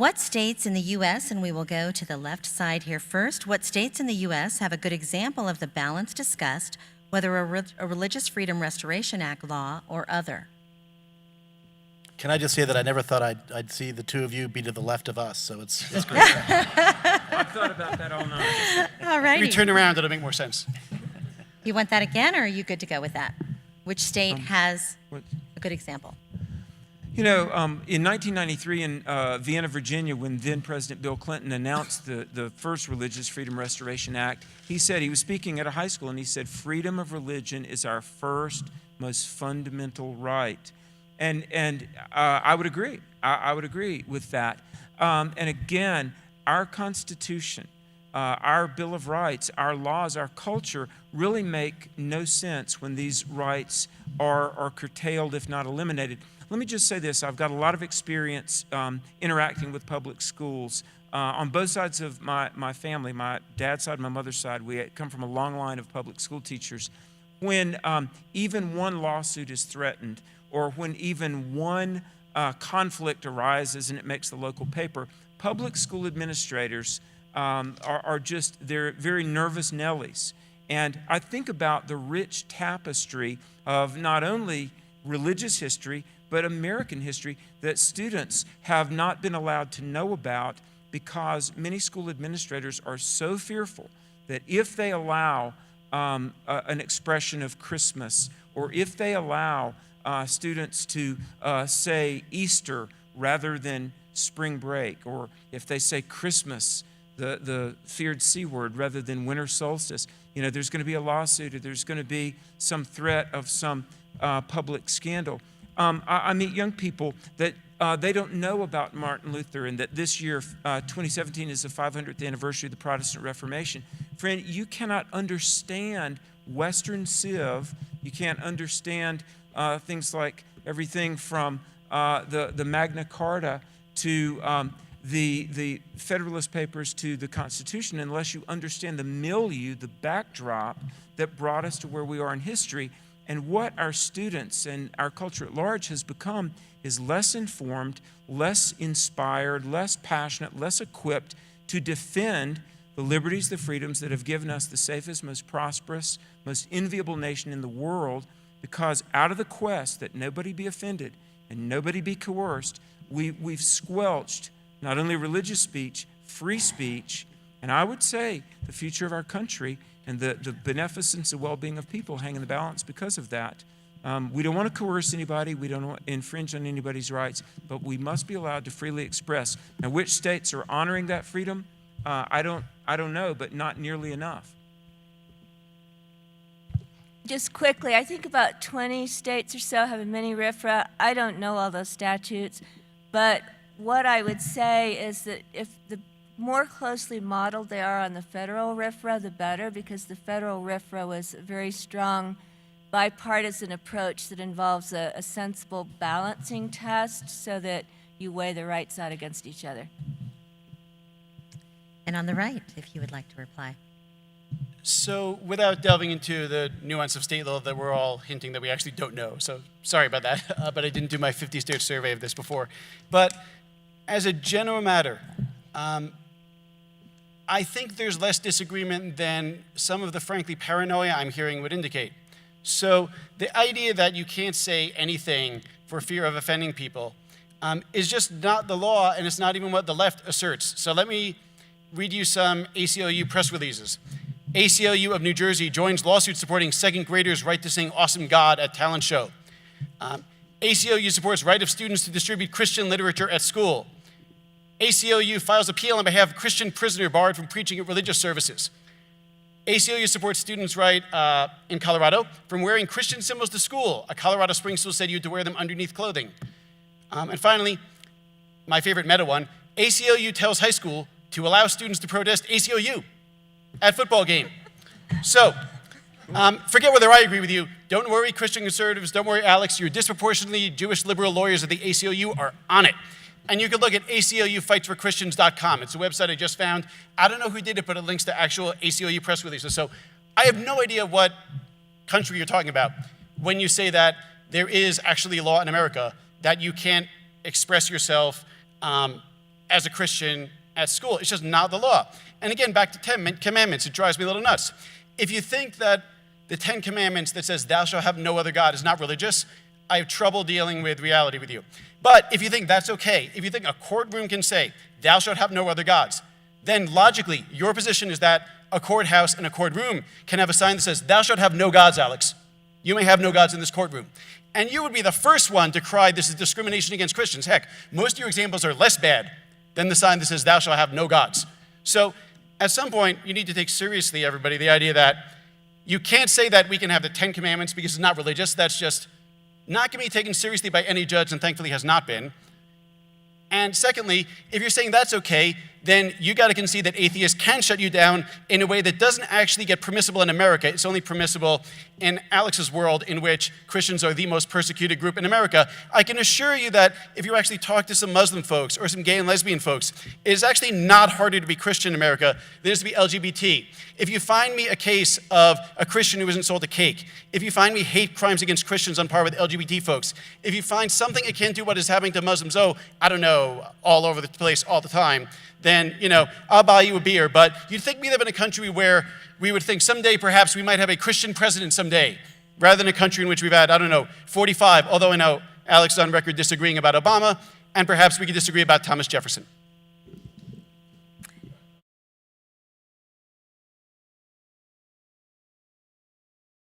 What states in the U.S., and we will go to the left side here first, what states in the U.S. have a good example of the balance discussed, whether a Religious Freedom Restoration Act law or other? Can I just say that I never thought I'd see the two of you be to the left of us, so it's great. I've thought about that all night. All righty. If you turn around, it'll make more sense. You want that again, or are you good to go with that? Which state has a good example? You know, in 1993 in Vienna, Virginia, when then President Bill Clinton announced the first Religious Freedom Restoration Act, he said, he was speaking at a high school, and he said, freedom of religion is our first, most fundamental right. And I would agree. I would agree with that. And again, our Constitution, our Bill of Rights, our laws, our culture really make no sense when these rights are curtailed, if not eliminated. Let me just say this. I've got a lot of experience interacting with public schools on both sides of my family, my dad's side and my mother's side. We come from a long line of public school teachers. When even one lawsuit is threatened, or when even one conflict arises and it makes the local paper, public school administrators are just, they're very nervous Nellies. And I think about the rich tapestry of not only religious history, but American history that students have not been allowed to know about because many school administrators are so fearful that if they allow an expression of Christmas, or if they allow students to say Easter rather than spring break, or if they say Christmas, the feared C word, rather than winter solstice, you know, there's going to be a lawsuit, or there's going to be some threat of some public scandal. I meet young people that they don't know about Martin Luther, and that this year, 2017, is the 500th anniversary of the Protestant Reformation. Friend, you cannot understand Western Civ. You can't understand things like everything from the Magna Carta to the Federalist Papers to the Constitution unless you understand the milieu, the backdrop that brought us to where we are in history. And what our students and our culture at large has become is less informed, less inspired, less passionate, less equipped to defend the liberties, the freedoms that have given us the safest, most prosperous, most enviable nation in the world, because out of the quest that nobody be offended and nobody be coerced, we've squelched not only religious speech, free speech, and I would say the future of our country and the beneficence and well-being of people hang in the balance because of that. We don't want to coerce anybody. We don't want to infringe on anybody's rights, but we must be allowed to freely express. Now, which states are honoring that freedom? I don't know, but not nearly enough. Just quickly, I think about 20 states or so have a mini RFRA. I don't know all those statutes, but what I would say is that if the more closely modeled they are on the federal RFRA, the better, because the federal RFRA was a very strong bipartisan approach that involves a sensible balancing test so that you weigh the rights out against each other. And on the right, if you would like to reply. So without delving into the nuance of state law that we're all hinting that we actually don't know, so sorry about that, but I didn't do my 50-state survey of this before. But as a general matter, I think there's less disagreement than some of the frankly paranoia I'm hearing would indicate. So the idea that you can't say anything for fear of offending people is just not the law, and it's not even what the left asserts. So let me read you some ACLU press releases. ACLU of New Jersey joins lawsuit supporting second graders' right to sing Awesome God at talent show. ACLU supports right of students to distribute Christian literature at school. ACLU files appeal on behalf of Christian prisoner barred from preaching at religious services. ACLU supports students' right in Colorado from wearing Christian symbols to school. A Colorado Springs school said you had to wear them underneath clothing. And finally, my favorite meta one, ACLU tells high school to allow students to protest ACLU at football game. So, forget whether I agree with you. Don't worry, Christian conservatives. Don't worry, Alex. Your disproportionately Jewish liberal lawyers at the ACLU are on it. And you can look at aclufightsforchristians.com. It's a website I just found. I don't know who did it, but it links to actual ACLU press releases. So I have no idea what country you're talking about when you say that there is actually a law in America that you can't express yourself as a Christian at school. It's just not the law. And again, back to 10 Commandments, it drives me a little nuts. If you think that the 10 Commandments that says, thou shalt have no other God is not religious, I have trouble dealing with reality with you. But if you think that's okay, if you think a courtroom can say, thou shalt have no other gods, then logically, your position is that a courthouse and a courtroom can have a sign that says, thou shalt have no gods, Alex. You may have no gods in this courtroom. And you would be the first one to cry this is discrimination against Christians. Heck, most of your examples are less bad than the sign that says, thou shalt have no gods. So at some point, you need to take seriously, everybody, the idea that you can't say that we can have the 10 Commandments because it's not religious. That's just not going to be taken seriously by any judge, and thankfully has not been. And secondly, if you're saying that's okay, then you got to concede that atheists can shut you down in a way that doesn't actually get permissible in America. It's only permissible in Alex's world, in which Christians are the most persecuted group in America. I can assure you that if you actually talk to some Muslim folks or some gay and lesbian folks, it is actually not harder to be Christian in America than it is to be LGBT. If you find me a case of a Christian who wasn't sold a cake, if you find me hate crimes against Christians on par with LGBT folks, if you find something akin to what is happening to Muslims, I don't know, all over the place all the time, then, I'll buy you a beer. But you'd think we live in a country where we would think someday perhaps we might have a Christian president someday, rather than a country in which we've had, 45, although I know Alex is on record disagreeing about Obama, and perhaps we could disagree about Thomas Jefferson.